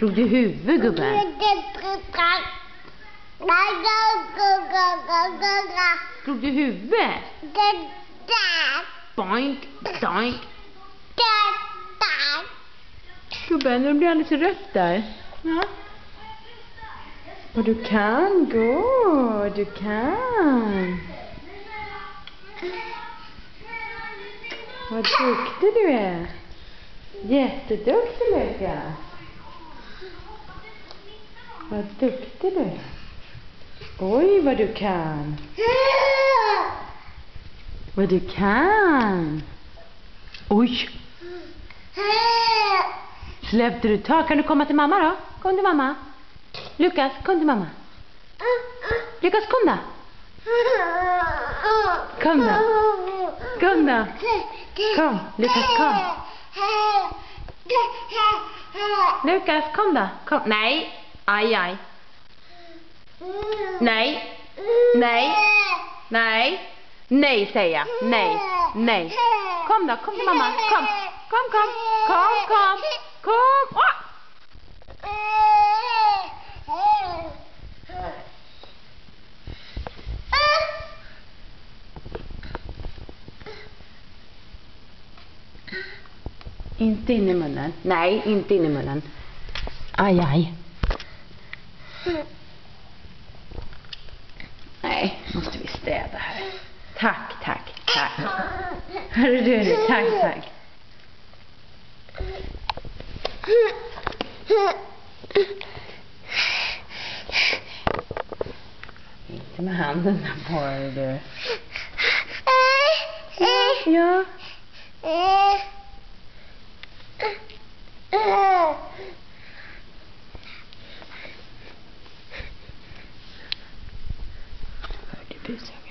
Slog du huvudet, gubben? Slog du huvudet? Boink, doink. Gubben, nu blir alldeles rött där. Ja. Och du kan gå. Du kan. Vad duktig du är. Jätteduktig, Lukas. Vad duktig du är. Oj, vad du kan. Vad du kan. Oj. Släppte du tag? Kan du komma till mamma då? Kom till mamma. Lukas, kom till mamma. Lukas, kom då. Kom då. Kom då. Kom, Lukas, kom. Lukas, kom då. Kom. Nej. Aj, aj. Nej. Nej. Nej. Nej, säger jag. Nej. Nej. Kom då, kom till mamma. Kom. Kom, kom. Kom, kom. Kom. Åh! Inte in i munnen. Nej, inte in i munnen. Aj, aj. Nej, måste vi städa här. Tack, tack, tack. Hörru du, tack, tack. Inte med handen på du. Ja. Hör du busungen?